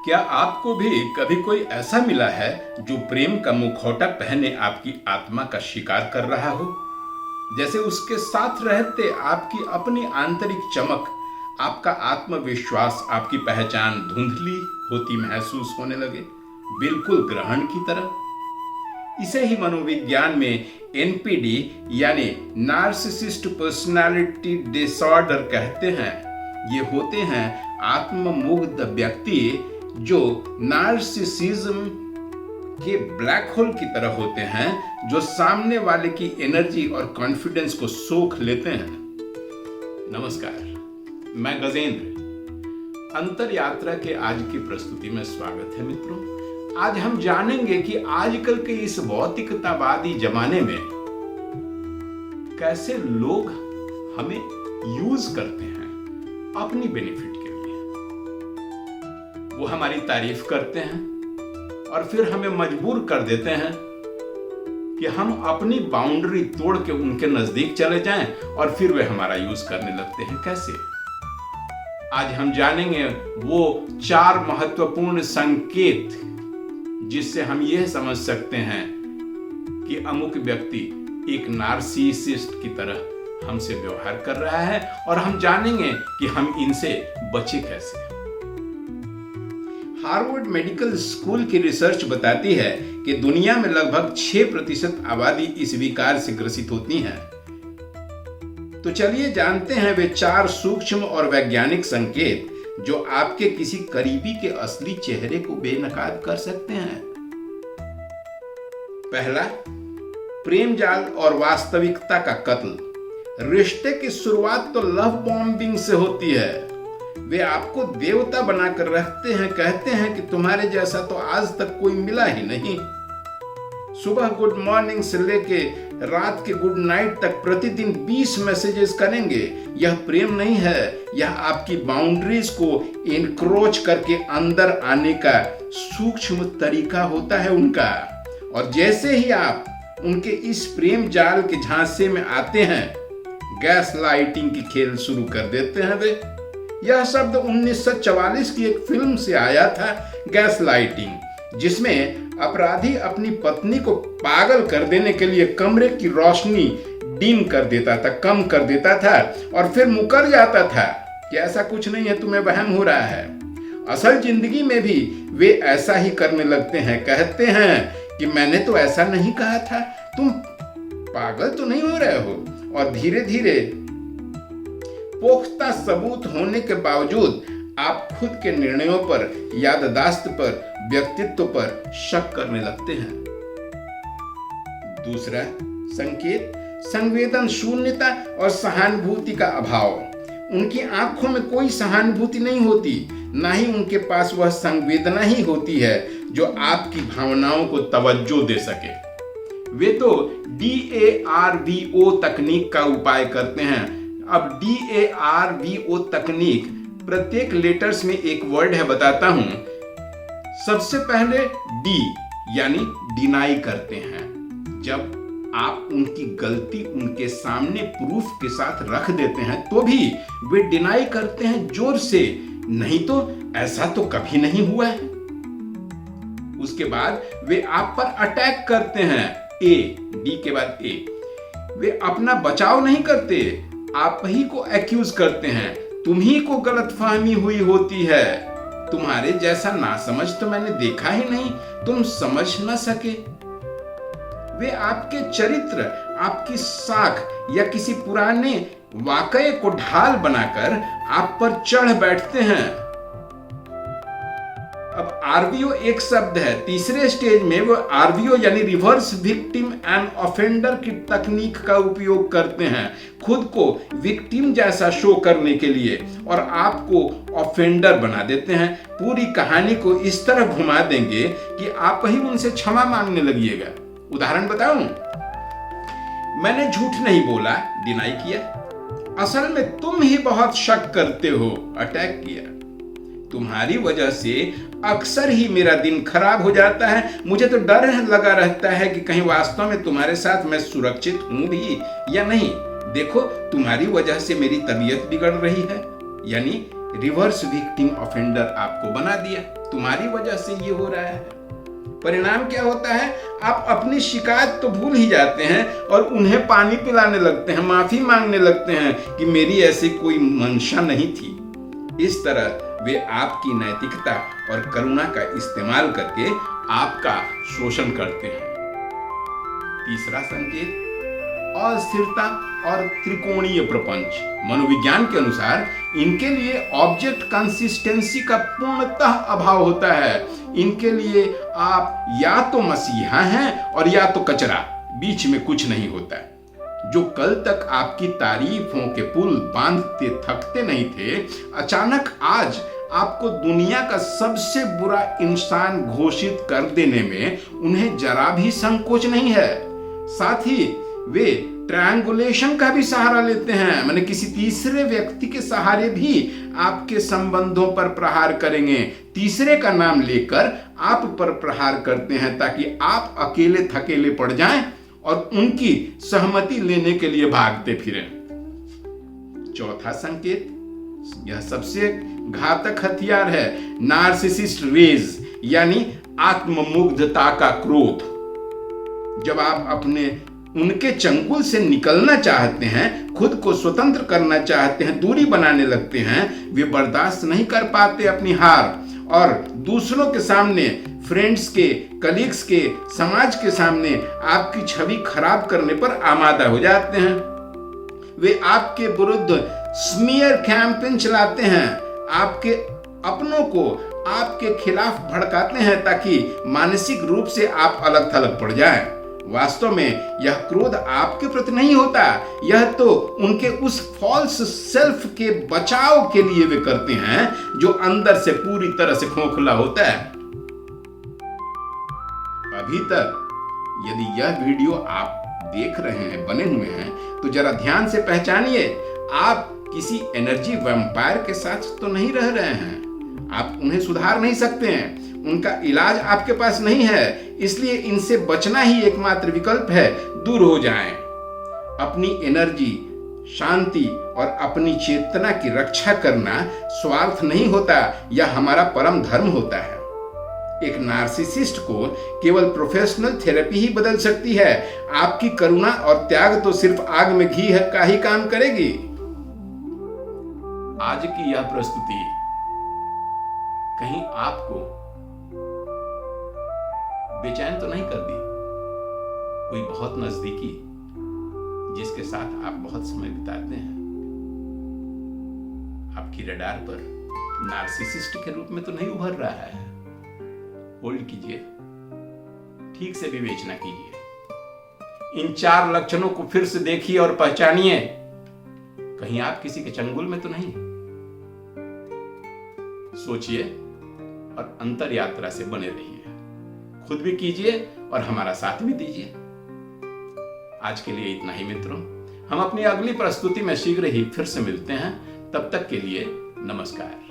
क्या आपको भी कभी कोई ऐसा मिला है जो प्रेम का मुखौटा पहने आपकी आत्मा का शिकार कर रहा हो? जैसे उसके साथ रहते आपकी अपनी आंतरिक चमक, आपका आत्मविश्वास, आपकी पहचान धुंधली होती महसूस होने लगे, बिल्कुल ग्रहण की तरह। इसे ही मनोविज्ञान में एनपीडी यानी नार्सिसिस्ट पर्सनालिटी डिसऑर्डर कहते हैं। ये होते हैं आत्ममुग्ध व्यक्ति जो नार्सिसिज्म के ब्लैक होल की तरह होते हैं, जो सामने वाले की एनर्जी और कॉन्फिडेंस को सोख लेते हैं। नमस्कार, मैं गजेंद्र। अंतर यात्रा के आज की प्रस्तुति में स्वागत है मित्रों। आज हम जानेंगे कि आजकल के इस भौतिकतावादी जमाने में कैसे लोग हमें यूज करते हैं अपनी बेनिफिट के लिए। वो हमारी तारीफ करते हैं और फिर हमें मजबूर कर देते हैं कि हम अपनी बाउंड्री तोड़ के उनके नजदीक चले जाएं और फिर वे हमारा यूज करने लगते हैं। कैसे? आज हम जानेंगे वो 4 महत्वपूर्ण संकेत जिससे हम यह समझ सकते हैं कि अमुक व्यक्ति एक नार्सिसिस्ट की तरह हमसे व्यवहार कर रहा है, और हम जानेंगे कि हम इनसे बचे कैसे। हार्वर्ड मेडिकल स्कूल की रिसर्च बताती है कि दुनिया में लगभग 6% आबादी इस विकार से ग्रसित होती हैं। तो चलिए जानते हैं वे 4 सूक्ष्म और वैज्ञानिक संकेत जो आपके किसी करीबी के असली चेहरे को बेनकाब कर सकते हैं। पहला, प्रेम जाल और वास्तविकता का कत्ल। रिश्ते की शुरुआत तो लव बॉम्बिंग से होती है। वे आपको देवता बनाकर रखते हैं, कहते हैं कि तुम्हारे जैसा तो आज तक कोई मिला ही नहीं। सुबह गुड मॉर्निंग से लेके रात के गुड नाइट तक प्रतिदिन 20 मैसेजेस करेंगे। यह प्रेम नहीं है, यह आपकी बाउंड्रीज को इनक्रोच करके अंदर आने का सूक्ष्म तरीका होता है उनका। और जैसे ही आप उनके इस प्रेम जाल के झांसे में आते हैं, गैस लाइटिंग की खेल शुरू कर देते हैं वे। यह शब्द 1944 की एक फिल्म से आया था, गैस लाइटिंग, जिसमें अपराधी अपनी पत्नी को पागल कर देने के लिए कमरे की रोशनी डिम कर देता था, कम कर देता था, और फिर मुकर जाता था कि ऐसा कुछ नहीं है, तुम्हें वहम हो रहा है। असल जिंदगी में भी वे ऐसा ही करने लगते हैं। कहते हैं कि मैंने तो ऐसा नहीं कहा था, तुम पागल तो नहीं हो रहे हो। और धीरे धीरे पुख्ता सबूत होने के बावजूद आप खुद के निर्णयों पर, याददाश्त पर, व्यक्तित्व पर शक करने लगते हैं। दूसरा संकेत, संवेदन शून्यता और सहानुभूति का अभाव। उनकी आंखों में कोई सहानुभूति नहीं होती, ना ही उनके पास वह संवेदना ही होती है जो आपकी भावनाओं को तवज्जो दे सके। वे तो DARVO तकनीक का उपाय करते हैं। अब DARVO तकनीक, प्रत्येक लेटर्स में एक वर्ड है, बताता हूं। सबसे पहले D यानी डिनाई करते हैं। जब आप उनकी गलती उनके सामने प्रूफ के साथ रख देते हैं तो भी वे डिनाई करते हैं जोर से, नहीं तो ऐसा तो कभी नहीं हुआ है। उसके बाद वे आप पर अटैक करते हैं, D के बाद A। वे अपना बचाव नहीं करते, आप ही को एक्यूज करते हैं। तुम्ही को गलतफहमी हुई होती है, तुम्हारे जैसा नासमझ तो मैंने देखा ही नहीं, तुम समझ न सके। वे आपके चरित्र, आपकी साख या किसी पुराने वाकये को ढाल बनाकर आप पर चढ़ बैठते हैं। अब RVO एक शब्द है। तीसरे स्टेज में वो RVO यानी रिवर्स विक्टिम एंड ऑफेंडर की तकनीक का उपयोग करते हैं, खुद को विक्टिम जैसा शो करने के लिए, और आपको ऑफेंडर बना देते हैं। पूरी कहानी को इस तरह घुमा देंगे कि आप ही उनसे क्षमा मांगने लगिएगा। उदाहरण बताऊं? मैंने झूठ नहीं बोला, डिनाई किया। असल में तुम ही बहुत शक करते हो, अटैक किया। तुम्हारी वजह से अक्सर ही मेरा दिन खराब हो जाता है। मुझे तो डर लगा रहता है कि कहीं वास्तव में तुम्हारे साथ मैं सुरक्षित हूं भी या नहीं। देखो, तुम्हारी वजह से मेरी तबीयत बिगड़ रही है, यानी रिवर्स विक्टिम ऑफेंडर आपको बना दिया। तुम्हारी वजह से ये हो रहा है। परिणाम क्या होता है? आप अपनी शिकायत तो भूल ही जाते हैं और उन्हें पानी पिलाने लगते हैं, माफी मांगने लगते हैं कि मेरी ऐसी कोई मंशा नहीं थी। इस तरह वे आपकी नैतिकता और करुणा का इस्तेमाल करके आपका शोषण करते हैं। तीसरा संकेत, अस्थिरता और त्रिकोणीय प्रपंच। मनोविज्ञान के अनुसार इनके लिए ऑब्जेक्ट कंसिस्टेंसी का पूर्णतः अभाव होता है। इनके लिए आप या तो मसीहा हैं और या तो कचरा, बीच में कुछ नहीं होता है। जो कल तक आपकी तारीफों के पुल बांधते थकते नहीं थे, अचानक आज आपको दुनिया का सबसे बुरा इंसान घोषित कर देने में उन्हें जरा भी संकोच नहीं है। साथ ही वे ट्रायंगुलेशन का भी सहारा लेते हैं, माने किसी तीसरे व्यक्ति के सहारे भी आपके संबंधों पर प्रहार करेंगे। तीसरे का नाम लेकर आप पर प्रहार करते हैं ताकि आप अकेले थकेले पड़ जाएं और उनकी सहमति लेने के लिए भागते फिरें। चौथा संकेत, यह सबसे घातक हथियार है, नार्सिसिस्ट रेज, यानी आत्ममुग्धता का क्रोध। जब आप अपने उनके चंगुल से निकलना चाहते हैं, खुद को स्वतंत्र करना चाहते हैं, दूरी बनाने लगते हैं, वे बर्दाश्त नहीं कर पाते अपनी हार और दूसरों के सामने, फ्रेंड्स के, कलीग्स के, समाज के सामने आपकी छवि खराब करने पर आमादा हो जाते हैं। वे आपके विरुद्ध स्मीयर कैंपेन चलाते हैं, आपके अपनों को आपके खिलाफ भड़काते हैं ताकि मानसिक रूप से आप अलग थलग पड़ जाएं। वास्तव में यह क्रोध आपके प्रति नहीं होता, यह तो उनके उस फॉल्स सेल्फ के बचाव के लिए वे करते हैं जो अंदर से पूरी तरह से खोखला होता है। अभी तक यदि यह वीडियो आप देख रहे हैं, बने हुए हैं, तो जरा ध्यान से पहचानिए, आप किसी एनर्जी वैम्पायर के साथ तो नहीं रह रहे हैं। आप उन्हें सुधार नहीं सकते हैं, उनका इलाज आपके पास नहीं है, इसलिए इनसे बचना ही एकमात्र विकल्प है। दूर हो जाएं। अपनी एनर्जी, शांति और अपनी चेतना की रक्षा करना स्वार्थ नहीं होता, यह हमारा परम धर्म होता है। एक नार्सिसिस्ट को केवल प्रोफेशनल थेरेपी ही बदल सकती है। आपकी करुणा और त्याग तो सिर्फ आग में घी का ही काम करेगी। आज की यह प्रस्तुति कहीं आपको बेचैन तो नहीं कर दी? कोई बहुत नजदीकी जिसके साथ आप बहुत समय बिताते हैं आपकी रडार पर नार्सिसिस्ट के रूप में तो नहीं उभर रहा है? होल्ड कीजिए, ठीक से विवेचना कीजिए, इन 4 लक्षणों को फिर से देखिए और पहचानिए, कहीं आप किसी के चंगुल में तो नहीं। सोचिए और अंतर यात्रा से बने रहिए, खुद भी कीजिए और हमारा साथ भी दीजिए। आज के लिए इतना ही मित्रों, हम अपनी अगली प्रस्तुति में शीघ्र ही फिर से मिलते हैं। तब तक के लिए नमस्कार।